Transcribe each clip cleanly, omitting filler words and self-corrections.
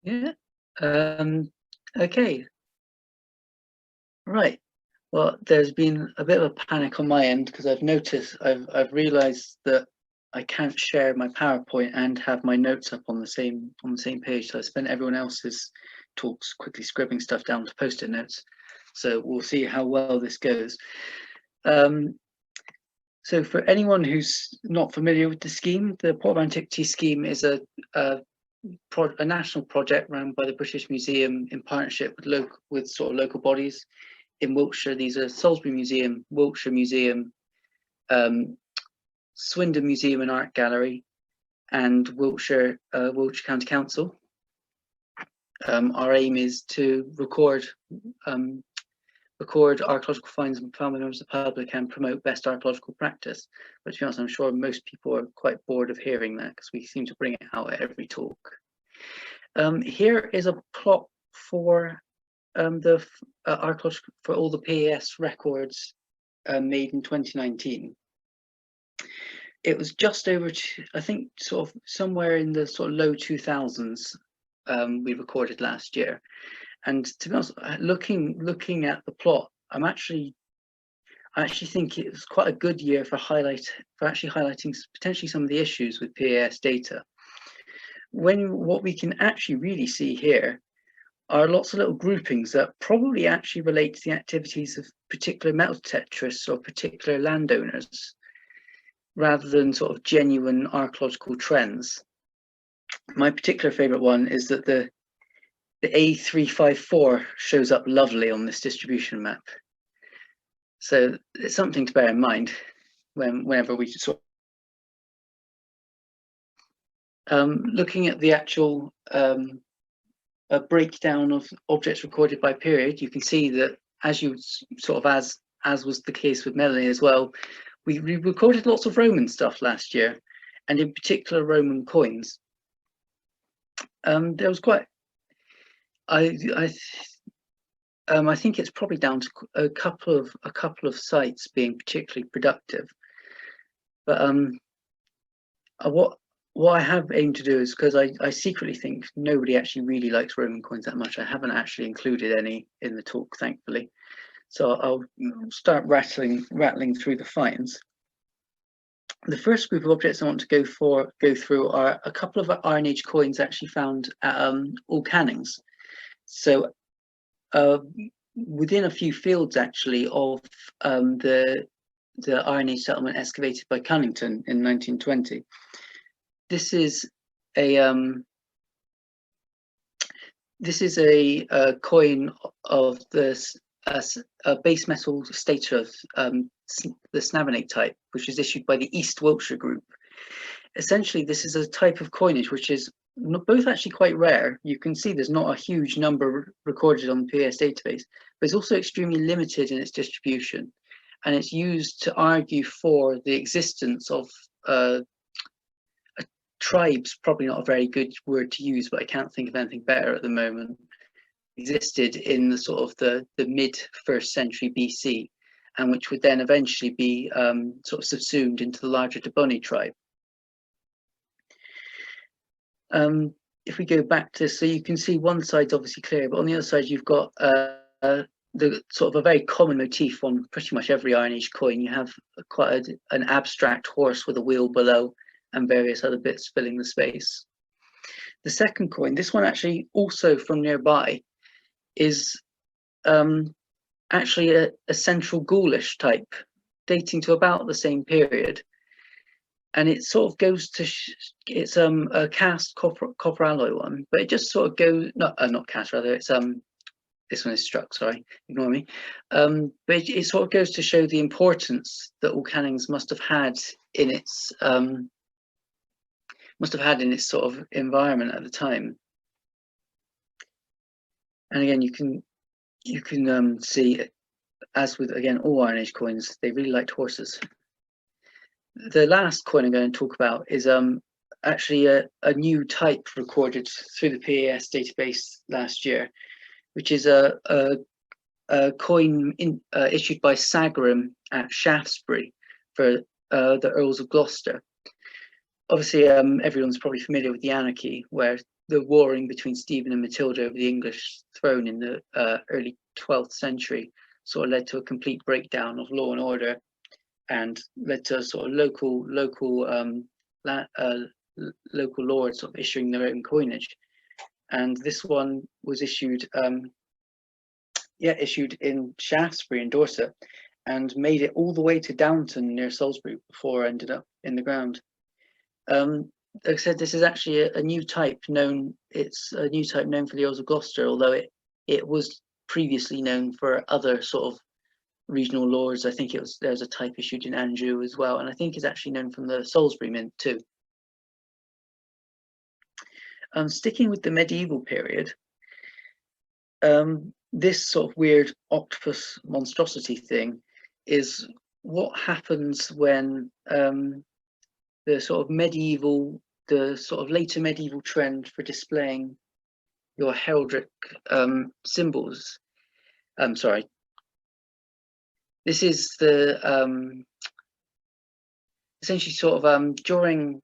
Yeah. Okay. Right. Well, there's been a bit of a panic on my end because I've realised that I can't share my PowerPoint and have my notes up on the same page. So I spent everyone else's talks quickly scribbling stuff down to post-it notes. So we'll see how well this goes. So for anyone who's not familiar with the scheme, the Portable Antiquities Scheme is a national project run by the British Museum in partnership with sort of local bodies in Wiltshire. These are Salisbury Museum, Wiltshire Museum, Swindon Museum and Art Gallery, and Wiltshire County Council. Our aim is to record archaeological finds and found by members of the public and promote best archaeological practice. But to be honest, I'm sure most people are quite bored of hearing that because we seem to bring it out at every talk. Here is a plot for the archaeological for all the PAS records made in 2019. It was just over, I think, sort of somewhere in the sort of low 2000s we recorded last year. And to be honest, looking at the plot, I actually think it was quite a good year for actually highlighting potentially some of the issues with PAS data. What we can actually really see here are lots of little groupings that probably actually relate to the activities of particular metal detectorists or particular landowners, rather than sort of genuine archaeological trends. My particular favourite one is that the A354 shows up lovely on this distribution map. So it's something to bear in mind whenever we sort looking at the actual a breakdown of objects recorded by period. You can see that as was the case with Melanie as well, we recorded lots of Roman stuff last year, and in particular Roman coins. There was quite I think it's probably down to a couple of sites being particularly productive. But what I have aimed to do is, because I secretly think nobody actually really likes Roman coins that much, I haven't actually included any in the talk, thankfully. So I'll start rattling through the finds. The first group of objects I want to go through are a couple of Iron Age coins actually found at All Cannings. So within a few fields actually of the Iron Age settlement excavated by Cunnington in 1920. This is a coin of a base metal stater of the snavenate type, which is issued by the East Wiltshire Group. Essentially, this is a type of coinage which is both actually quite rare. You can see there's not a huge number recorded on the PAS database, but it's also extremely limited in its distribution, and it's used to argue for the existence of tribes. Probably not a very good word to use, but I can't think of anything better at the moment. Existed in the sort of the mid 1st century BC, and which would then eventually be sort of subsumed into the larger Deboni tribe. If we go back to, so you can see one side's obviously clear, but on the other side you've got the sort of a very common motif on pretty much every Iron Age coin. You have quite an abstract horse with a wheel below and various other bits filling the space. The second coin, this one actually also from nearby, is actually a Central Gaulish type, dating to about the same period. And it sort of goes to, it's a cast copper alloy one, but it just sort of goes, not cast rather, it's this one is struck, sorry, ignore me. But it sort of goes to show the importance that All Cannings must have had in its sort of environment at the time. And again, you can see, as with again all Iron Age coins, they really liked horses. The last coin I'm going to talk about is actually a new type recorded through the PAS database last year, which is a coin issued by Sagram at Shaftesbury for the Earls of Gloucester. Obviously, everyone's probably familiar with the anarchy, where the warring between Stephen and Matilda over the English throne in the early 12th century sort of led to a complete breakdown of law and order, and led to sort of local lords sort of issuing their own coinage. And this one was issued in Shaftesbury in Dorset, and made it all the way to Downton near Salisbury before it ended up in the ground. Like I said, this is actually a new type known. It's a new type known for the Earls of Gloucester, although it was previously known for other sort of regional lords. I think there's a type issued in Anjou as well, and I think it's actually known from the Salisbury Mint too. Sticking with the medieval period, this sort of weird octopus monstrosity thing is what happens when the sort of later medieval trend for displaying your heraldic symbols. This is the essentially sort of during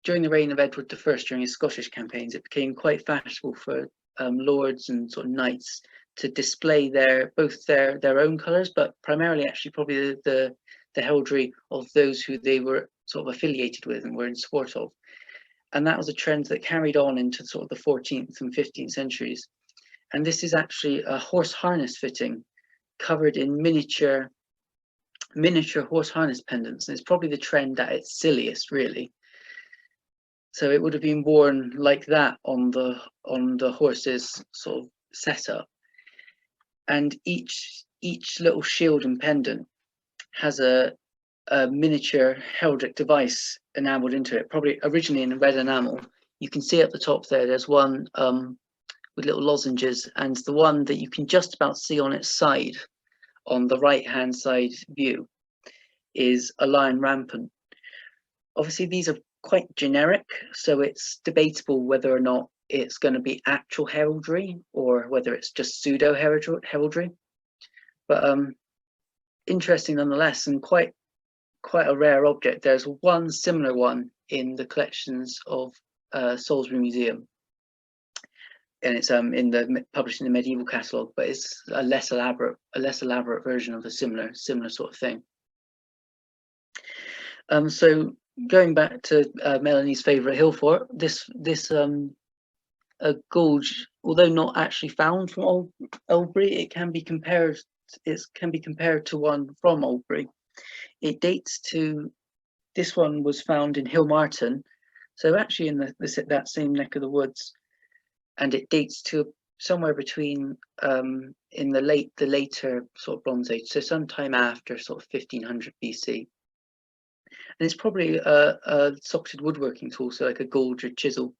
the reign of Edward I, during his Scottish campaigns, it became quite fashionable for lords and sort of knights to display both their own colours, but primarily actually probably the heraldry of those who they were sort of affiliated with and were in support of. And that was a trend that carried on into sort of the 14th and 15th centuries. And this is actually a horse harness fitting covered in miniature horse harness pendants. And it's probably the trend at its silliest, really. So it would have been worn like that on the horse's sort of setup. And each little shield and pendant has a miniature heraldic device enameled into it, probably originally in red enamel. You can see at the top there's one with little lozenges, and the one that you can just about see on its side, on the right hand side view, is a lion rampant. Obviously these are quite generic, so it's debatable whether or not it's going to be actual heraldry or whether it's just pseudo heraldry, but interesting nonetheless, and quite a rare object. There's one similar one in the collections of Salisbury Museum, and it's published in the medieval catalogue, but it's a less elaborate version of a similar sort of thing. So going back to Melanie's favourite hill fort, this gorge, although not actually found from Oldbury, it can be compared. It can be compared to one from Oldbury. It dates to, this one was found in Hillmarton, so actually in that same neck of the woods, and it dates to somewhere between in the later sort of Bronze Age, so sometime after sort of 1500 BC. And it's probably a socketed woodworking tool, so like a gouge or chisel.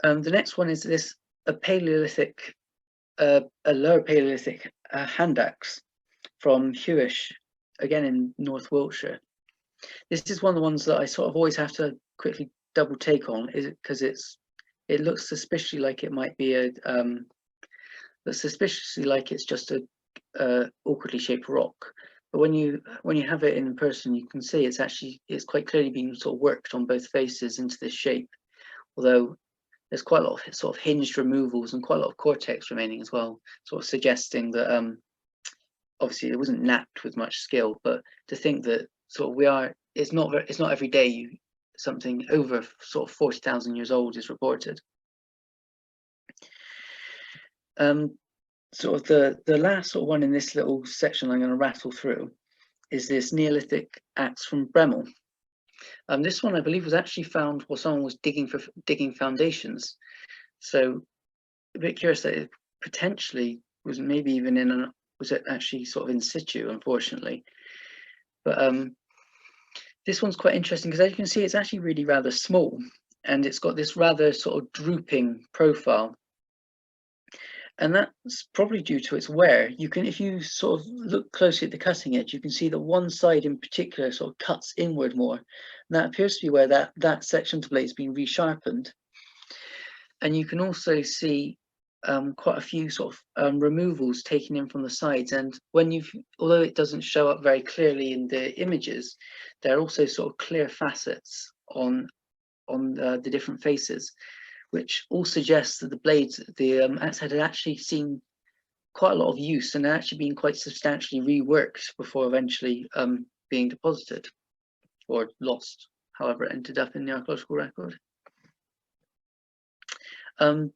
The next one is a Paleolithic, a lower Paleolithic hand axe from Hewish, again in North Wiltshire. This is one of the ones that I sort of always have to quickly double take on, because it looks suspiciously like it might be suspiciously like it's just a awkwardly shaped rock. But when you have it in person, you can see it's quite clearly been sort of worked on both faces into this shape, although there's quite a lot of sort of hinged removals and quite a lot of cortex remaining as well, sort of suggesting that obviously it wasn't knapped with much skill, but to think that sort of it's not every day something over sort of 40,000 years old is reported. Sort of the last sort of one in this little section I'm going to rattle through is this Neolithic axe from Breme. This one I believe was actually found while someone was digging foundations, so a bit curious that it potentially was maybe even was it actually sort of in situ, unfortunately. But this one's quite interesting because, as you can see, it's actually really rather small, and it's got this rather sort of drooping profile. And that's probably due to its wear. If you sort of look closely at the cutting edge, you can see that one side in particular sort of cuts inward more. And that appears to be where that section of the blade has been resharpened. And you can also see quite a few sort of removals taken in from the sides, and although it doesn't show up very clearly in the images, there are also sort of clear facets on the different faces, which all suggests that the blades, the axe head, had actually seen quite a lot of use and had actually been quite substantially reworked before eventually being deposited or lost, however it ended up in the archaeological record.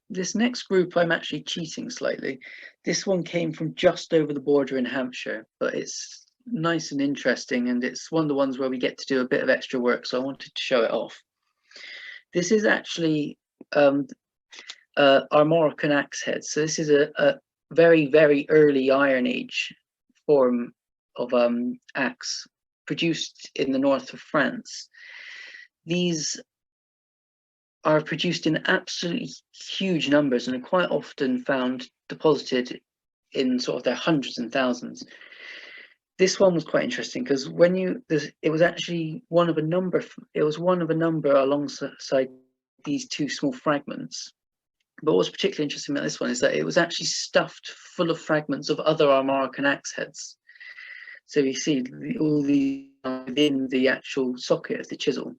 This next group, I'm actually cheating slightly. This one came from just over the border in Hampshire, but it's nice and interesting, and it's one of the ones where we get to do a bit of extra work, so I wanted to show it off. This is actually our Moroccan Axe Heads. So this is a very, very early Iron Age form of axe produced in the north of France. These are produced in absolutely huge numbers and are quite often found deposited in sort of their hundreds and thousands. This one was quite interesting because it was actually one of a number. It was one of a number alongside these two small fragments. But what's particularly interesting about this one is that it was actually stuffed full of fragments of other Moroccan axe heads. So you see all these within the actual socket of the chisel.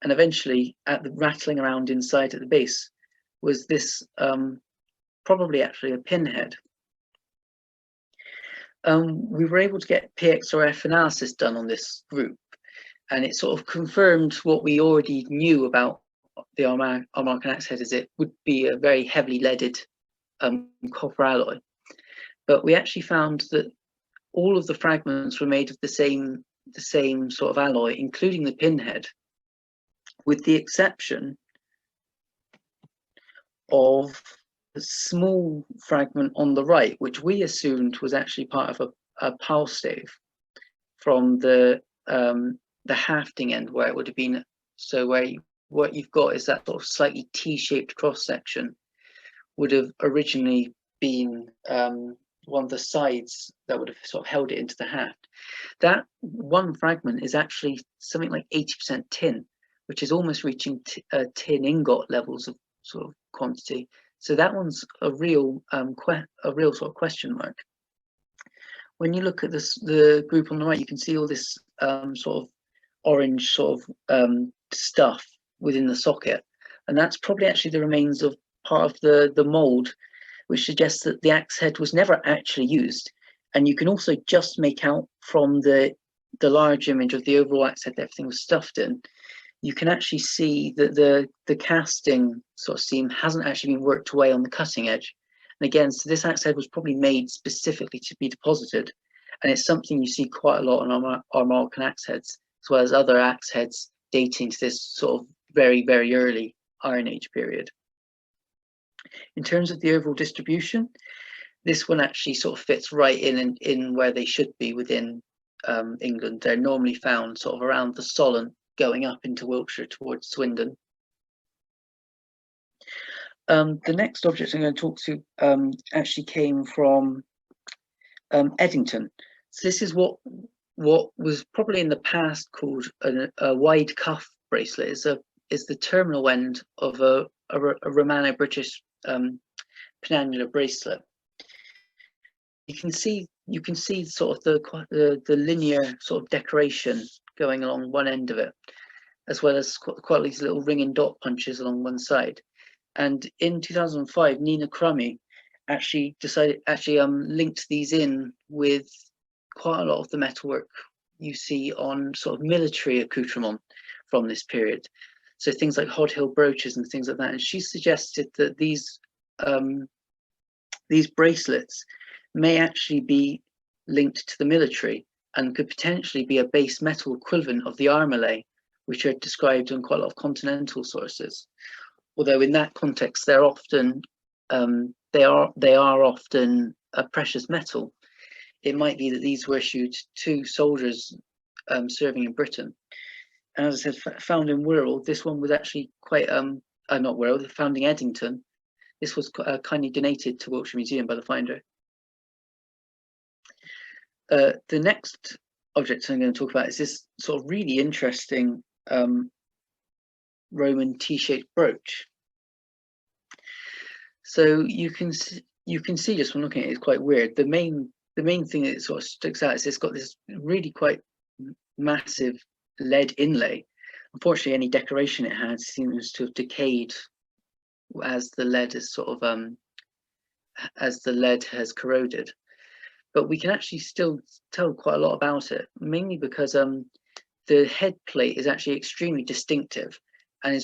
And eventually, at the rattling around inside at the base, was this probably actually a pinhead. We were able to get PXRF analysis done on this group, and it sort of confirmed what we already knew about the Moroccan Axe Head, is it would be a very heavily leaded copper alloy. But we actually found that all of the fragments were made of the same sort of alloy, including the pinhead, with the exception of a small fragment on the right, which we assumed was actually part of a pile stave from the hafting end, where it would have been. So what you've got is that sort of slightly T-shaped cross section would have originally been one of the sides that would have sort of held it into the haft. That one fragment is actually something like 80% tin, which is almost reaching tin ingot levels of sort of quantity. So that one's a real sort of question mark. When you look at the group on the right, you can see all this sort of orange sort of stuff within the socket, and that's probably actually the remains of part of the mold, which suggests that the axe head was never actually used. And you can also just make out from the large image of the overall axe head that everything was stuffed in, you can actually see that the casting sort of seam hasn't actually been worked away on the cutting edge. And again, so this axe head was probably made specifically to be deposited, and it's something you see quite a lot on our Moroccan axe heads, as well as other axe heads dating to this sort of very, very early Iron Age period. In terms of the overall distribution, this one actually sort of fits right in where they should be within England. They're normally found sort of around the Solent, going up into Wiltshire towards Swindon. The next object I'm going to talk to actually came from Eddington. So this is what was probably in the past called a wide cuff bracelet. Is the terminal end of a Romano-British penannular bracelet. You can see sort of the linear sort of decoration going along one end of it, as well as quite these little ring and dot punches along one side. And in 2005, Nina Crummy actually linked these in with quite a lot of the metalwork you see on sort of military accoutrement from this period. So things like Hod Hill brooches and things like that. And she suggested that these bracelets may actually be linked to the military and could potentially be a base metal equivalent of the armorlay, which are described in quite a lot of continental sources. Although in that context, they're often they are often a precious metal. It might be that these were issued to soldiers serving in Britain. And as I said, found in Wirral, this one was actually quite not Wirral, found in Eddington. This was kindly donated to Wiltshire Museum by the finder. The next object I'm going to talk about is this sort of really interesting Roman T-shaped brooch. So you can see just from looking at it, it's quite weird. The main thing that sort of sticks out is it's got this really quite massive lead inlay. Unfortunately, any decoration it had seems to have decayed as the lead is sort of as the lead has corroded. But we can actually still tell quite a lot about it, mainly because the head plate is actually extremely distinctive and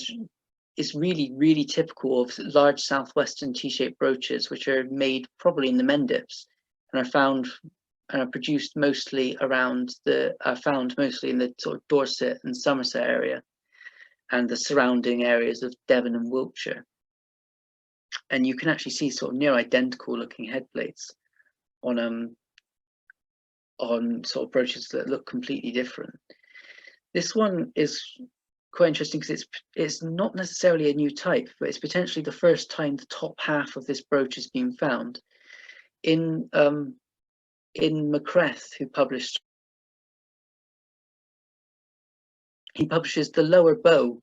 is really typical of large southwestern T-shaped brooches, which are made probably in the Mendips and are found and are produced mostly around found mostly in the sort of Dorset and Somerset area and the surrounding areas of Devon and Wiltshire. And you can actually see sort of near identical looking head plates on sort of brooches that look completely different. This one is quite interesting because it's not necessarily a new type, but it's potentially the first time the top half of this brooch has been found. In Macreth, who publishes the lower bow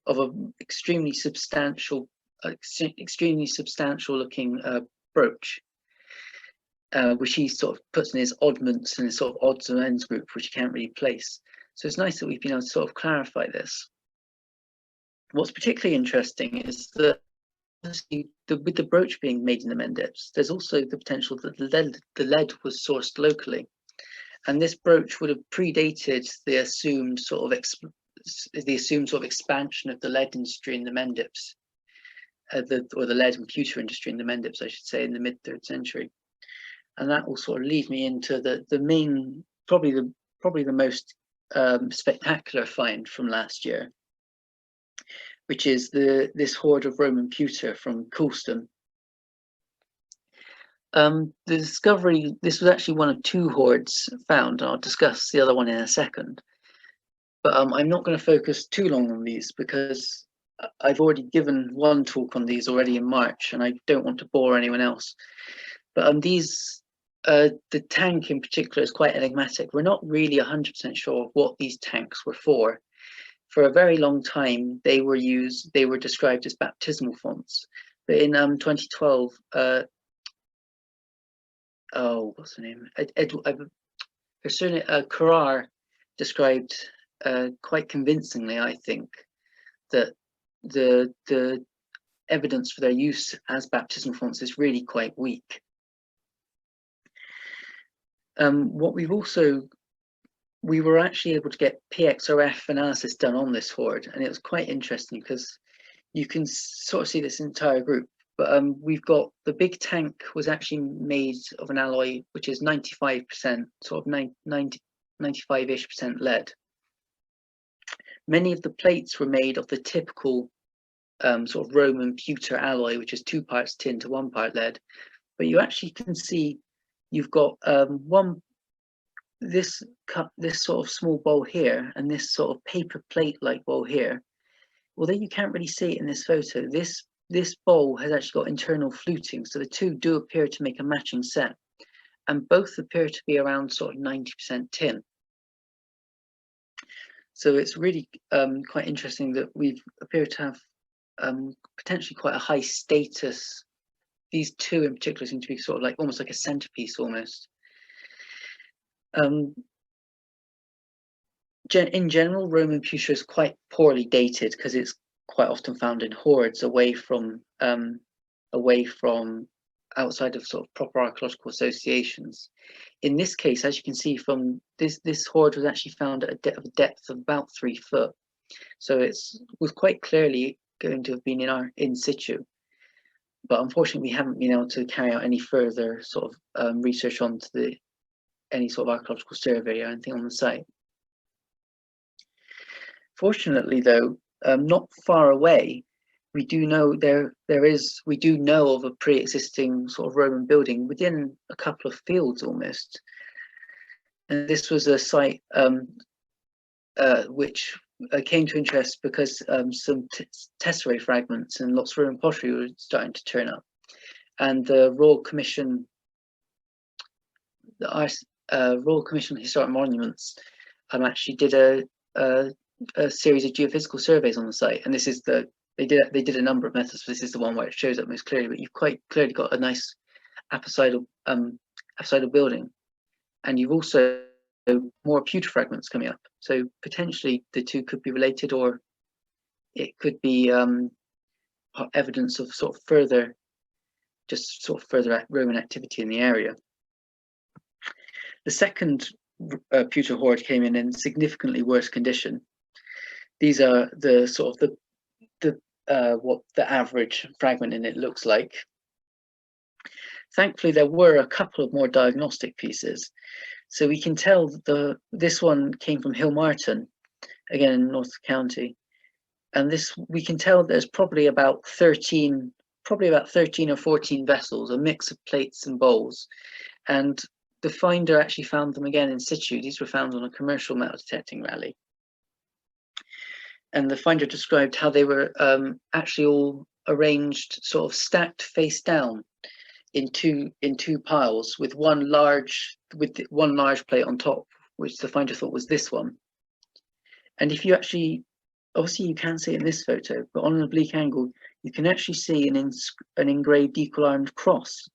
of an extremely substantial looking brooch, which he sort of puts in his oddments and his sort of odds and ends group, which you can't really place. So it's nice that we've been able to sort of clarify this. What's particularly interesting is that with the brooch being made in the Mendips, there's also the potential that the lead was sourced locally, and this brooch would have predated the assumed sort of expansion of the lead industry in the Mendips, or the lead and pewter industry in the Mendips, I should say, in the mid-3rd century. And that will sort of lead me into the main, probably the most spectacular find from last year, which is this hoard of Roman pewter from Colston. The discovery, this was actually one of 2 hoards found, and I'll discuss the other one in a second. But I'm not going to focus too long on these because I've already given one talk on these already in March, and I don't want to bore anyone else. But the tank in particular is quite enigmatic. We're not really 100% sure what these tanks were for. For a very long time, they were described as baptismal fonts. But in 2012, what's the name? Carrar described quite convincingly, I think, that the evidence for their use as baptismal fonts is really quite weak. We were actually able to get PXRF analysis done on this hoard, and it was quite interesting because you can sort of see this entire group. But we've got the big tank was actually made of an alloy which is 95%, sort of 95-ish% lead. Many of the plates were made of the typical sort of Roman pewter alloy, which is 2 parts tin to 1 part lead. But you actually can see you've got this sort of small bowl here and this sort of paper plate like bowl here. Although you can't really see it in this photo, this bowl has actually got internal fluting, so the 2 do appear to make a matching set, and both appear to be around sort of 90% tin. So it's really quite interesting that we appear to have potentially quite a high status. These 2 in particular seem to be sort of like almost like a centerpiece almost. In general, Roman pewter is quite poorly dated because it's quite often found in hoards away from outside of sort of proper archaeological associations. In this case, as you can see from this hoard was actually found at a depth of about 3 foot, so it was quite clearly going to have been in situ. But unfortunately, we haven't been able to carry out any further sort of research onto any sort of archaeological survey or anything on the site. Fortunately, though, not far away, we do know we do know of a pre-existing sort of Roman building within a couple of fields almost. And this was a site which came to interest because some tesserae fragments and lots of Roman pottery were starting to turn up, and the Royal Commission, Royal Commission on Historic Monuments, actually did a series of geophysical surveys on the site, and this is the they did a number of methods. This is the one where it shows up most clearly, but you've quite clearly got a nice apsidal building, and you've also more pewter fragments coming up. So potentially the two could be related, or it could be evidence of sort of further Roman activity in the area. The second pewter hoard came in significantly worse condition. These are the sort of what the average fragment in it looks like. Thankfully, there were a couple of more diagnostic pieces, so we can tell this one came from Hillmarton, again in North County, and we can tell there's probably about 13 or 14 vessels, a mix of plates and bowls, and the finder actually found them again in situ. These were found on a commercial metal detecting rally. And the finder described how they were actually all arranged sort of stacked face down in two piles, with one large plate on top, which the finder thought was this one. And if you actually, obviously you can see it in this photo, but on an oblique angle, you can actually see an engraved equal-armed cross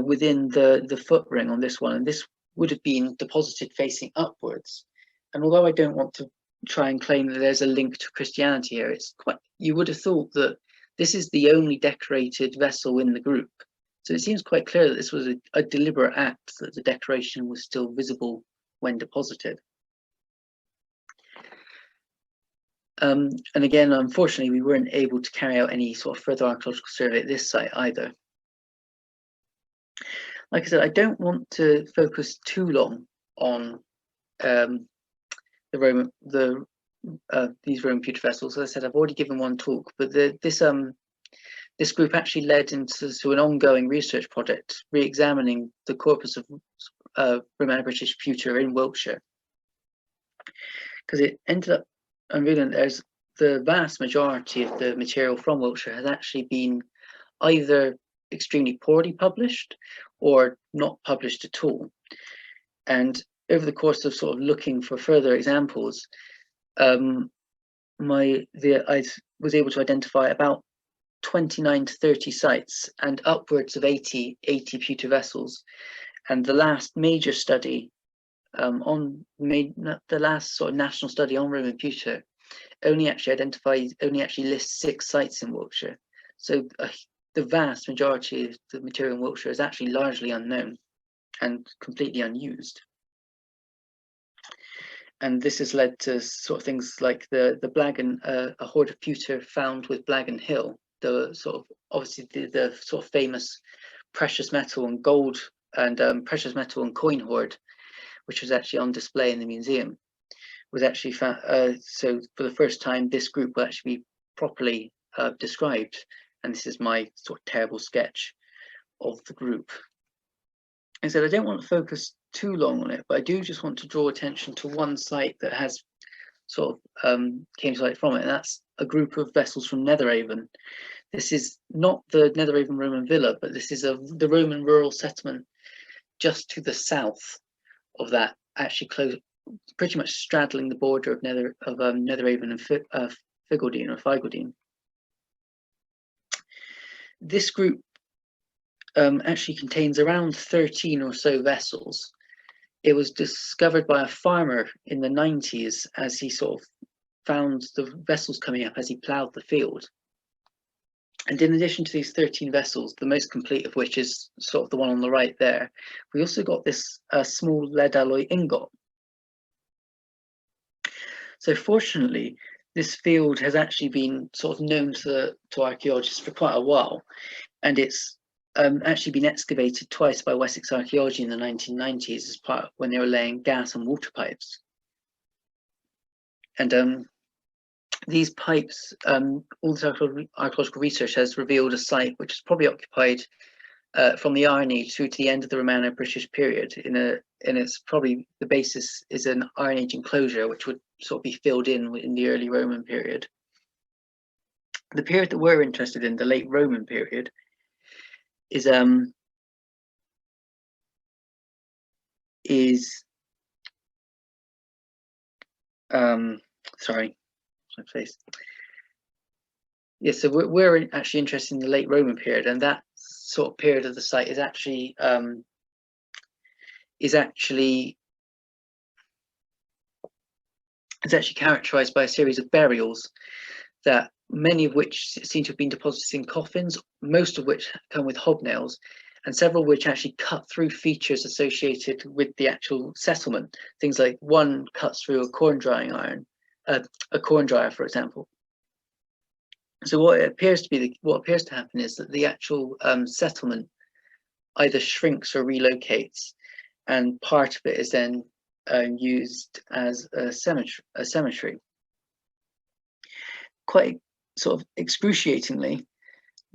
within the foot ring on this one, and this would have been deposited facing upwards. And although I don't want to try and claim that there's a link to Christianity here, you would have thought that this is the only decorated vessel in the group. So it seems quite clear that this was a deliberate act, that the decoration was still visible when deposited. And again, unfortunately, we weren't able to carry out any sort of further archaeological survey at this site either. Like I said, I don't want to focus too long on these Roman pewter vessels. As I said, I've already given one talk, but this group actually led into an ongoing research project re-examining the corpus of Roman British pewter in Wiltshire, because it ended up unveiling there's the vast majority of the material from Wiltshire has actually been either extremely poorly published or not published at all. And over the course of sort of looking for further examples, I was able to identify about 29 to 30 sites and upwards of 80 pewter vessels. And the last major study the last sort of national study on Roman pewter only actually lists 6 sites in Wiltshire. So the vast majority of the material in Wiltshire is actually largely unknown and completely unused. And this has led to sort of things like the Blagan, a hoard of pewter found with Blagan Hill, the sort of obviously the sort of famous precious metal and gold and precious metal and coin hoard, which was actually on display in the museum, was actually found. So for the first time, this group will actually be properly described. And this is my sort of terrible sketch of the group. I said I don't want to focus too long on it, but I do just want to draw attention to one site that has sort of came to light from it, and that's a group of vessels from Netheravon. This is not the Netheravon Roman villa, but this is the Roman rural settlement just to the south of that, actually close, pretty much straddling the border of Netheravon and Figaldene. This group actually contains around 13 or so vessels. It was discovered by a farmer in the 90s as he sort of found the vessels coming up as he ploughed the field. And in addition to these 13 vessels, the most complete of which is sort of the one on the right there, we also got this small lead alloy ingot. So fortunately, this field has actually been sort of known to archaeologists for quite a while, and it's actually been excavated twice by Wessex Archaeology in the 1990s as part of when they were laying gas and water pipes. And these pipes, all this archaeological research has revealed a site which is probably occupied from the Iron Age through to the end of the Romano-British period. And it's probably the basis is an Iron Age enclosure, which would sort of be filled in the early Roman period. The period that we're interested in, the late Roman period, is sorry, my face. Yeah, so we're actually interested in the late Roman period, and that sort of period of the site is actually characterized by a series of burials, that many of which seem to have been deposited in coffins, most of which come with hobnails, and several which actually cut through features associated with the actual settlement. Things like one cuts through a corn drying iron, a corn dryer, for example. So what appears to happen is that the actual settlement either shrinks or relocates, and part of it is then used as a cemetery. Quite sort of excruciatingly,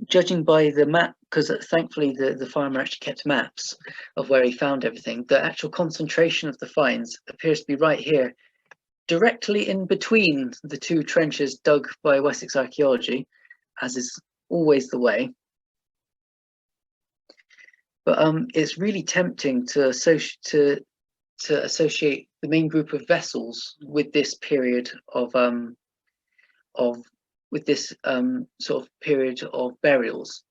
judging by the map, because thankfully the farmer actually kept maps of where he found everything, the actual concentration of the finds appears to be right here, directly in between the two trenches dug by Wessex archaeology, as is always the way. But it's really tempting to associate the main group of vessels with this period of sort of period of burials.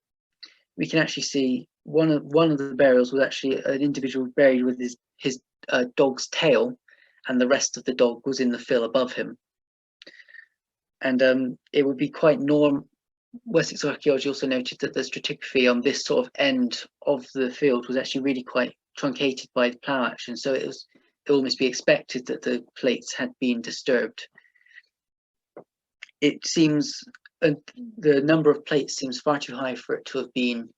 We can actually see one of the burials was actually an individual buried with his dog's tail, and the rest of the dog was in the fill above him. And it would be quite Wessex archaeology also noted that the stratigraphy on this sort of end of the field was actually really quite truncated by the plough action, so it almost be expected that the plates had been disturbed. It seems the number of plates seems far too high for it to have been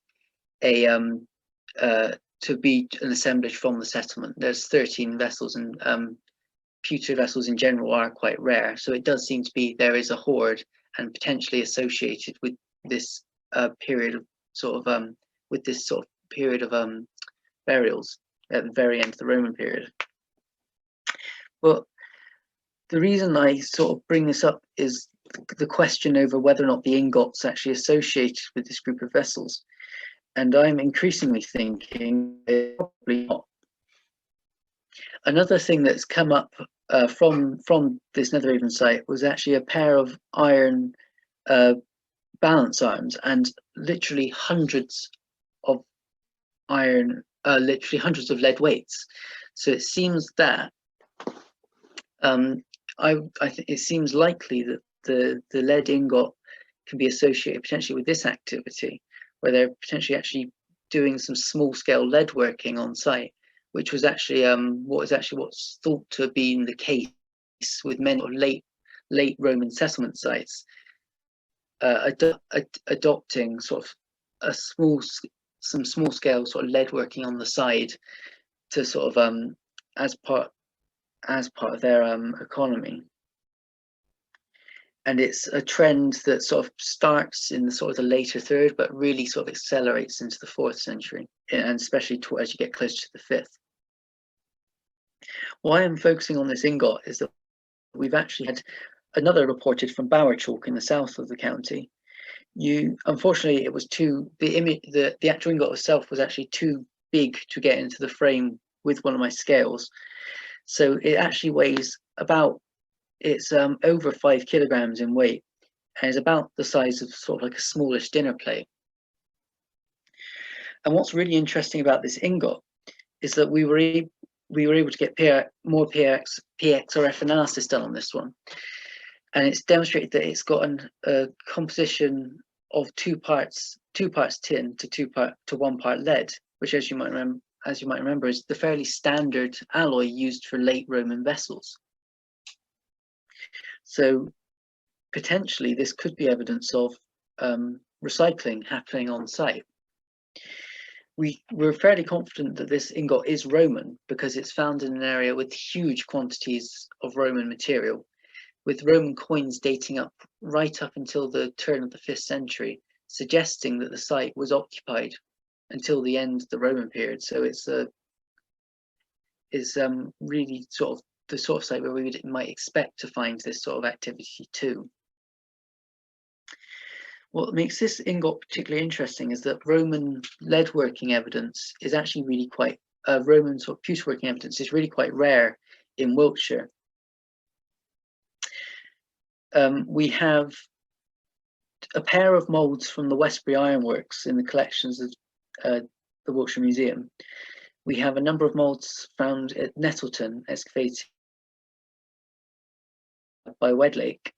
to be an assemblage from the settlement. There's 13 vessels, and pewter vessels in general are quite rare, so it does seem to be there is a hoard, and potentially associated with this period of burials at the very end of the Roman period. But the reason I sort of bring this up is the question over whether or not the ingot's actually associated with this group of vessels, and I'm increasingly thinking probably not. Another thing that's come up from this Netheravon site was actually a pair of iron balance arms, and literally hundreds of lead weights. So it seems that I think it seems likely that the lead ingot can be associated potentially with this activity, where they're potentially actually doing some small scale lead working on site, which was actually what's thought to have been the case with many late Roman settlement sites, adopting sort of some small scale sort of lead working on the side to sort of as part of their economy. And it's a trend that sort of starts in the sort of the later third, but really sort of accelerates into the 4th century, and especially as you get closer to the 5th. Why I'm focusing on this ingot is that we've actually had another reported from Bower Chalk in the south of the county. Unfortunately, it was the actual ingot itself was actually too big to get into the frame with one of my scales. So it actually weighs it's over 5 kilograms in weight, and is about the size of sort of like a smallish dinner plate. And what's really interesting about this ingot is that we were able to get more PXRF analysis done on this one, and it's demonstrated that it's got a composition of 2 parts tin to 1 part lead, which, as you might remember, is the fairly standard alloy used for late Roman vessels. So potentially this could be evidence of recycling happening on site. We're fairly confident that this ingot is Roman because it's found in an area with huge quantities of Roman material, with Roman coins dating right up until the turn of the 5th century, suggesting that the site was occupied until the end of the Roman period. So it's really sort of the sort of site where we might expect to find this sort of activity too. What makes this ingot particularly interesting is that Roman lead working evidence is actually really quite Roman sort of pewter working evidence is really quite rare in Wiltshire. We have a pair of moulds from the Westbury Ironworks in the collections of the Wiltshire Museum. We have a number of moulds found at Nettleton, excavated by Wedlake.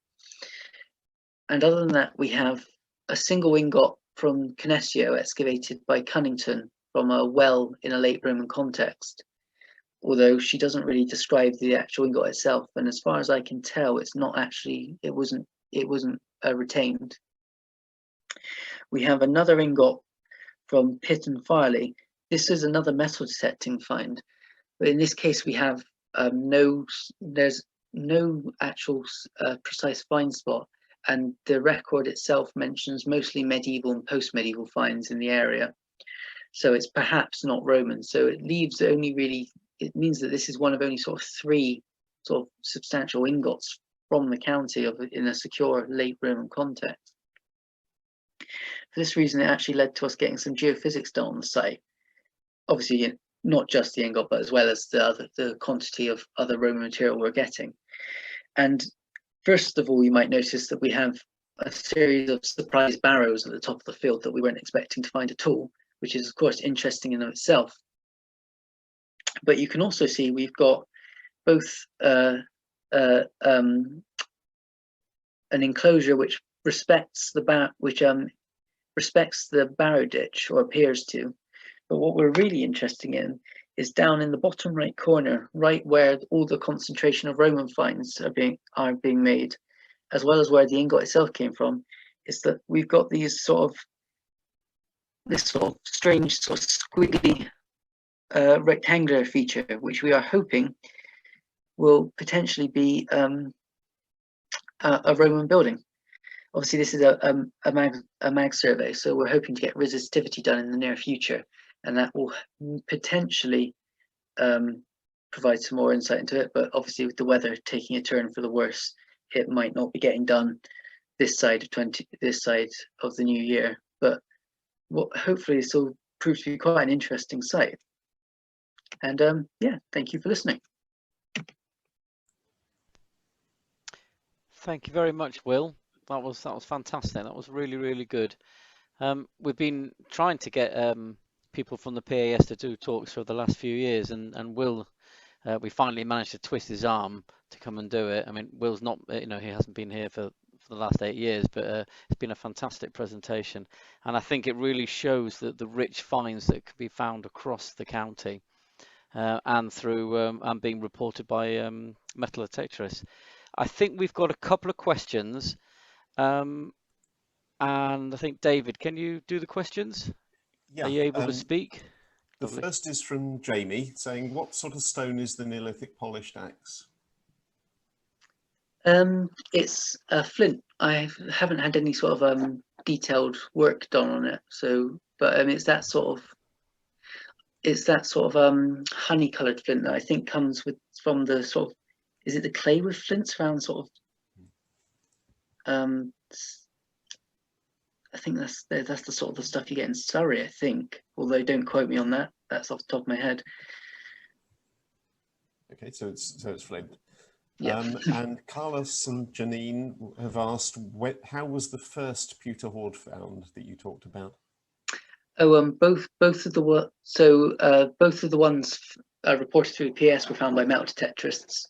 And other than that, we have a single ingot from Canessio, excavated by Cunnington from a well in a late Roman context, although she doesn't really describe the actual ingot itself. And as far as I can tell, it's not actually, it wasn't retained. We have another ingot from Pitt and Farley. This is another metal detecting find, but in this case we have there's no actual precise find spot, and the record itself mentions mostly medieval and post-medieval finds in the area, so it's perhaps not Roman. So it leaves only really, it means that this is one of only sort of 3 sort of substantial ingots from the county in a secure late Roman context. For this reason, it actually led to us getting some geophysics done on the site. Obviously, not just the ingot, but as well as the quantity of other Roman material we're getting. And first of all, you might notice that we have a series of surprise barrows at the top of the field that we weren't expecting to find at all, which is of course interesting in of itself. But you can also see we've got both an enclosure which respects the barrow ditch, or appears to. But what we're really interested in is down in the bottom right corner, right where all the concentration of Roman finds are being made, as well as where the ingot itself came from, is that we've got this sort of strange sort of squiggly rectangular feature, which we are hoping will potentially be a Roman building. Obviously, this is a mag survey, so we're hoping to get resistivity done in the near future, and that will potentially provide some more insight into it. But obviously, with the weather taking a turn for the worse, it might not be getting done this side of the new year. But hopefully, this will prove to be quite an interesting site. And yeah, thank you for listening. Thank you very much, Will. That was fantastic. That was really, really good. We've been trying to get people from the PAS to do talks for the last few years, and Will, we finally managed to twist his arm to come and do it. I mean, Will's not, he hasn't been here for the last 8 years, but it's been a fantastic presentation, and I think it really shows that the rich finds that could be found across the county, and through and being reported by metal detectorists. I think we've got a couple of questions. And I think, David, can you do the questions? Yeah. Are you able to speak? The first is from Jamie, saying, what sort of stone is the Neolithic polished axe? It's a flint. I haven't had any sort of detailed work done on it, so, but it's that sort of honey-coloured flint that I think comes from the sort of, is it the Claywood flints around sort of, I think that's the sort of the stuff you get in Surrey, I think, although don't quote me on that. That's off the top of my head. Okay, so it's flint. Yeah. And Carlos and Janine have asked, how was the first Pewter Horde found that you talked about? Oh, both of the ones reported through PS were found by metal detectorists.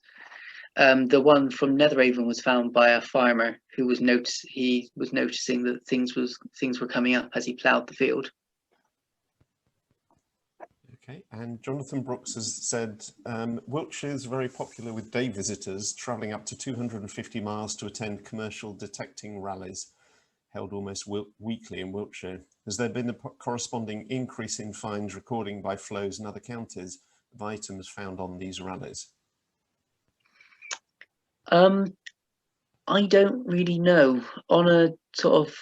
The one from Netheravon was found by a farmer who was noticing that things were coming up as he ploughed the field. Okay, and Jonathan Brooks has said, Wiltshire is very popular with day visitors travelling up to 250 miles to attend commercial detecting rallies held almost weekly in Wiltshire. Has there been a corresponding increase in finds recording by flows in other counties of items found on these rallies? I don't really know. On a sort of,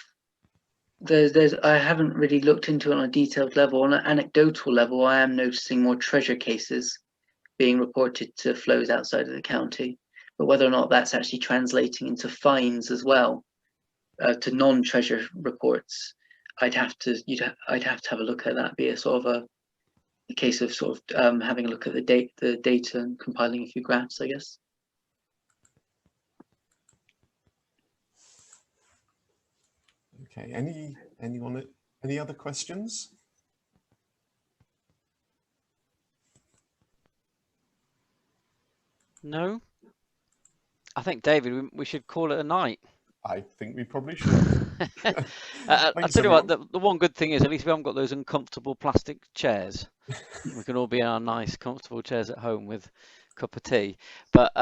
I haven't really looked into it on a detailed level. On an anecdotal level, I am noticing more treasure cases being reported to flows outside of the county, but whether or not that's actually translating into fines as well, to non-treasure reports, I'd have to have a look at that. Be a sort of a case of sort of having a look at the data and compiling a few graphs, I guess. Okay, any other questions? No? I think, David, we should call it a night. I think we probably should. I'll Thanks, tell you what, everyone. the one good thing is at least we haven't got those uncomfortable plastic chairs. We can all be in our nice, comfortable chairs at home with a cup of tea. But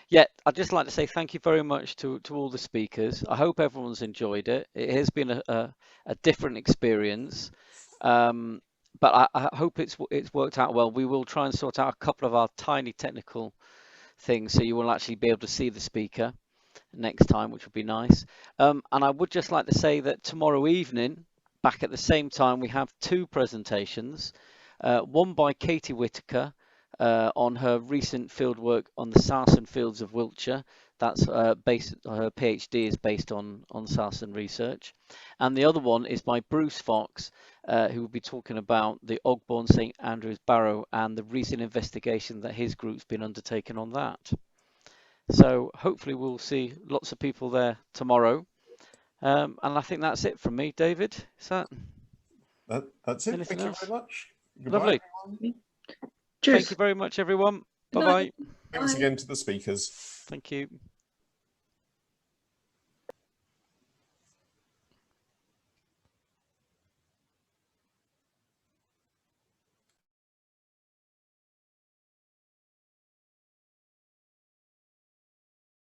yeah, I'd just like to say thank you very much to all the speakers. I hope everyone's enjoyed it. It has been a different experience, but I hope it's worked out well. We will try and sort out a couple of our tiny technical things so you will actually be able to see the speaker next time, which would be nice. And I would just like to say that tomorrow evening, back at the same time, we have 2 presentations. One by Katie Whitaker on her recent fieldwork on the Sarsen fields of Wiltshire. That's based, her PhD is based on Sarsen research. And the other one is by Bruce Fox, who will be talking about the Ogbourne St Andrews Barrow and the recent investigation that his group's been undertaking on that. So hopefully we'll see lots of people there tomorrow. And I think that's it from me, David. Is that's it. Anything Thank else? you very much. Goodbye, Lovely. everyone. Cheers. Thank you very much, everyone. Good Bye-bye. night. Thanks Bye. again to the speakers. Thank you.